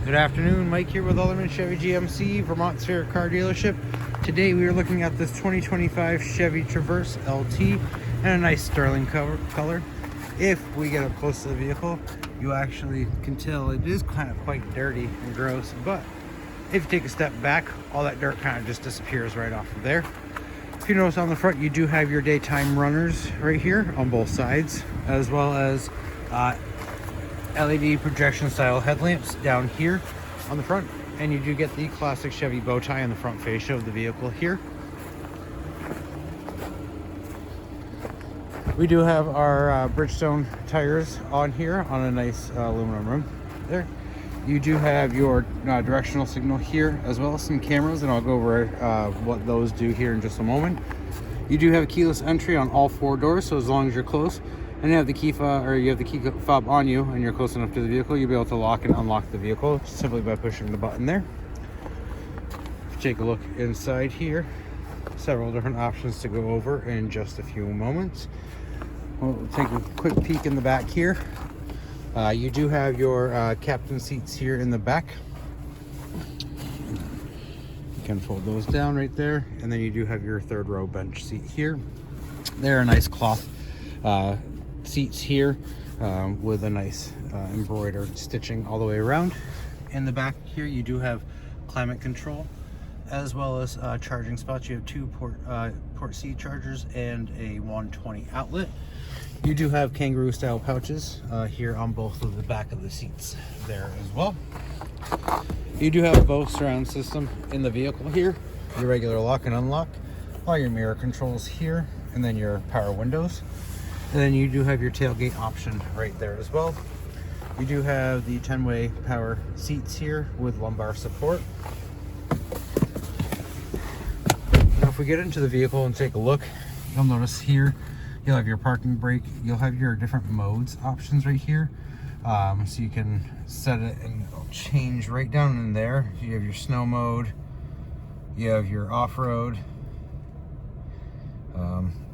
Good afternoon, Mike here with Alderman Chevy GMC, Vermont's favorite car dealership. Today we are looking at this 2025 Chevy Traverse LT and a nice sterling color. If we get up close to the vehicle, you actually can tell it is kind of quite dirty and gross, but if you take a step back, all that dirt kind of just disappears right off of there. If you notice on the front, you do have your daytime runners right here on both sides, as well as LED projection style headlamps down here on the front, and you do get the classic Chevy bow tie in the front fascia of the vehicle here. We do have our Bridgestone tires on here on a nice aluminum rim there. You do have your directional signal here, as well as some cameras, and I'll go over what those do here in just a moment. You do have keyless entry on all four doors, so as long as you're close and you have the key fob, or you have the key fob on you and you're close enough to the vehicle, you'll be able to lock and unlock the vehicle simply by pushing the button there. If you take a look inside here, several different options to go over in just a few moments. We'll take a quick peek in the back here. You do have your captain seats here in the back. You can fold those down right there, and then you do have your third row bench seat here. They're a nice cloth seats here with a nice embroidered stitching all the way around. In the back here, you do have climate control, as well as charging spots. You have two port C chargers and a 120 outlet. You do have kangaroo style pouches here on both of the back of the seats there as well. You do have a Bose surround system in the vehicle here, your regular lock and unlock, all your mirror controls here, and then your power windows. And then you do have your tailgate option right there as well. You do have the 10-way power seats here with lumbar support. Now if we get into the vehicle and take a look, you'll notice here you'll have your parking brake. You'll have your different modes options right here. So you can set it and it'll change right down in there. You have your snow mode, you have your off-road,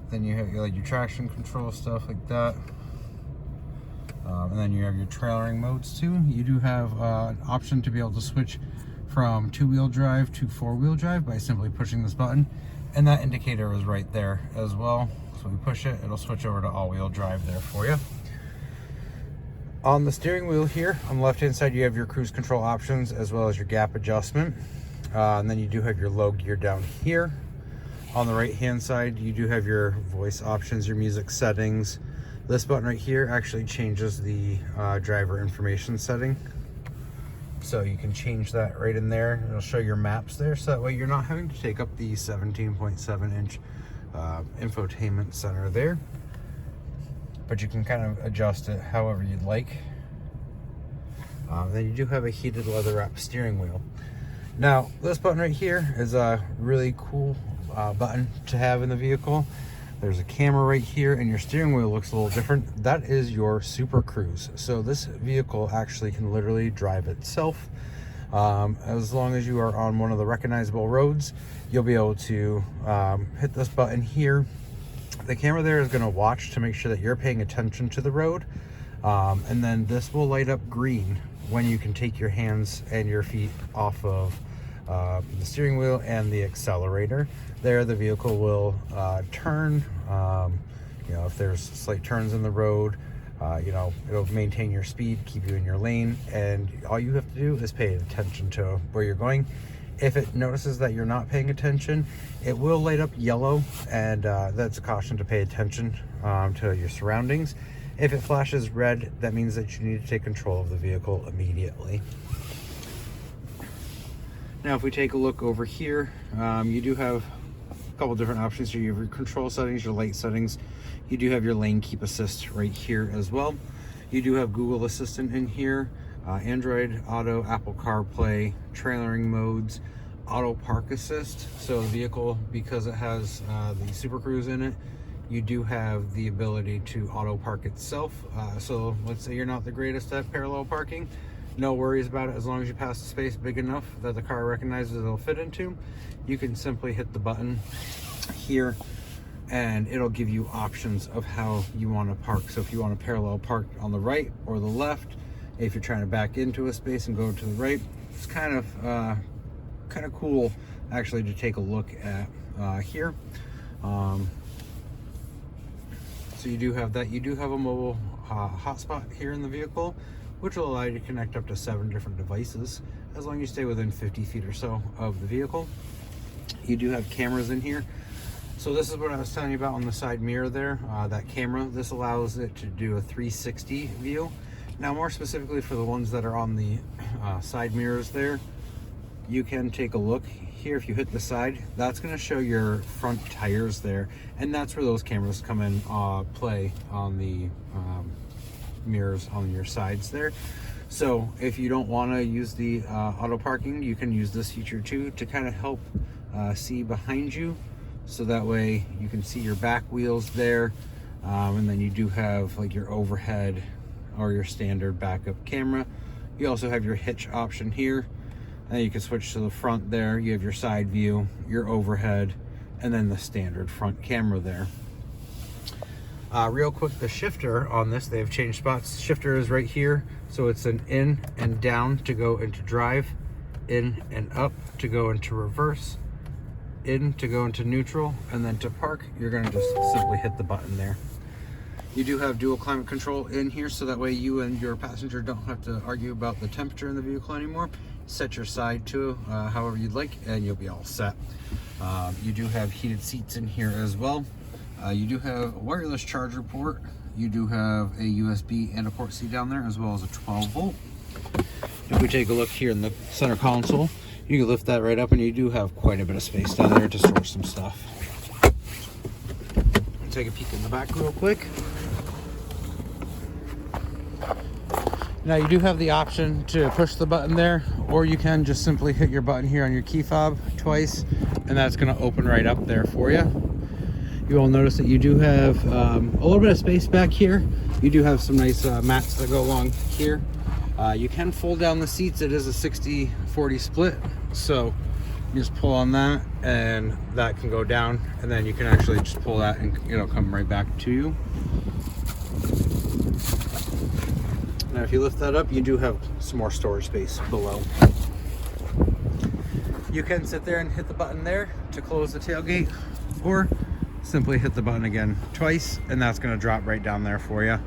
then you have your traction control, stuff like that. And then you have your trailering modes too. You do have an option to be able to switch from two-wheel drive to four-wheel drive by simply pushing this button. And that indicator is right there as well. So we push it, it'll switch over to all-wheel drive there for you. On the steering wheel here, on the left-hand side, you have your cruise control options as well as your gap adjustment. And then you do have your low gear down here. On the right-hand side, you do have your voice options, your music settings. This button right here actually changes the driver information setting. So you can change that right in there. It'll show your maps there, so that way you're not having to take up the 17.7-inch infotainment center there. But you can kind of adjust it however you'd like. Then you do have a heated leather wrap steering wheel. Now, this button right here is a really cool button to have in the vehicle. There's a camera right here, and your steering wheel looks a little different. That is your Super Cruise. So this vehicle actually can literally drive itself. As long as you are on one of the recognizable roads, you'll be able to hit this button here. The camera there is going to watch to make sure that you're paying attention to the road. And then this will light up green when you can take your hands and your feet off of the steering wheel and the accelerator. There, the vehicle will turn. If there's slight turns in the road, it'll maintain your speed, keep you in your lane, and all you have to do is pay attention to where you're going. If it notices that you're not paying attention, it will light up yellow, and that's a caution to pay attention to your surroundings. If it flashes red, that means that you need to take control of the vehicle immediately. Now, if we take a look over here, you do have a couple different options here. You have your control settings, your light settings. You do have your lane keep assist right here as well. You do have Google Assistant in here, Android Auto, Apple CarPlay, trailering modes, auto park assist. So the vehicle, because it has the Super Cruise in it, you do have the ability to auto park itself. So let's say you're not the greatest at parallel parking, no worries about it. As long as you pass the space big enough that the car recognizes it'll fit into, you can simply hit the button here and it'll give you options of how you want to park. So if you want to parallel park on the right or the left, If you're trying to back into a space and go to the right, it's kind of cool actually to take a look at here. So you do have that. You do have a mobile hotspot here in the vehicle, which will allow you to connect up to 7 different devices as long as you stay within 50 feet or so of the vehicle. You do have cameras in here. So this is what I was telling you about on the side mirror there, that camera. This allows it to do a 360 view. Now, more specifically for the ones that are on the side mirrors there, you can take a look here. If you hit the side, that's going to show your front tires there, and that's where those cameras come in play on the mirrors on your sides there. So if you don't want to use the auto parking, you can use this feature too to kind of help see behind you, so that way you can see your back wheels there, and then you do have like your overhead or your standard backup camera. You also have your hitch option here, and you can switch to the front there. You have your side view, your overhead, and then the standard front camera there. Real quick, the shifter on this, they've changed spots. Shifter is right here, so it's an in and down to go into drive, in and up to go into reverse, in to go into neutral, and then to park, you're gonna just simply hit the button there. You do have dual climate control in here, so that way you and your passenger don't have to argue about the temperature in the vehicle anymore. Set your side to however you'd like, and you'll be all set. You do have heated seats in here as well. You do have a wireless charger port. You do have a USB and a port C down there, as well as a 12 volt. If we take a look here in the center console, you can lift that right up, and you do have quite a bit of space down there to store some stuff. Take a peek in the back real quick. Now you do have the option to push the button there, or you can just simply hit your button here on your key fob twice, and that's going to open right up there for you. You will notice that you do have a little bit of space back here. You do have some nice mats that go along here. You can fold down the seats. It is a 60-40 split, so you just pull on that and that can go down, and then you can actually just pull that and it'll come right back to you. Now if you lift that up, you do have some more storage space below. You can sit there and hit the button there to close the tailgate, or simply hit the button again twice, and that's going to drop right down there for you.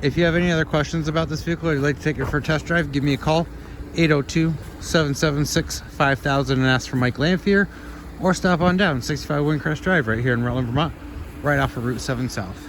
If you have any other questions about this vehicle, or you'd like to take it for a test drive, give me a call, 802-776-5000, and ask for Mike Lamphere, or stop on down 65 Windcrest Drive right here in Rutland, Vermont, right off of Route 7 South.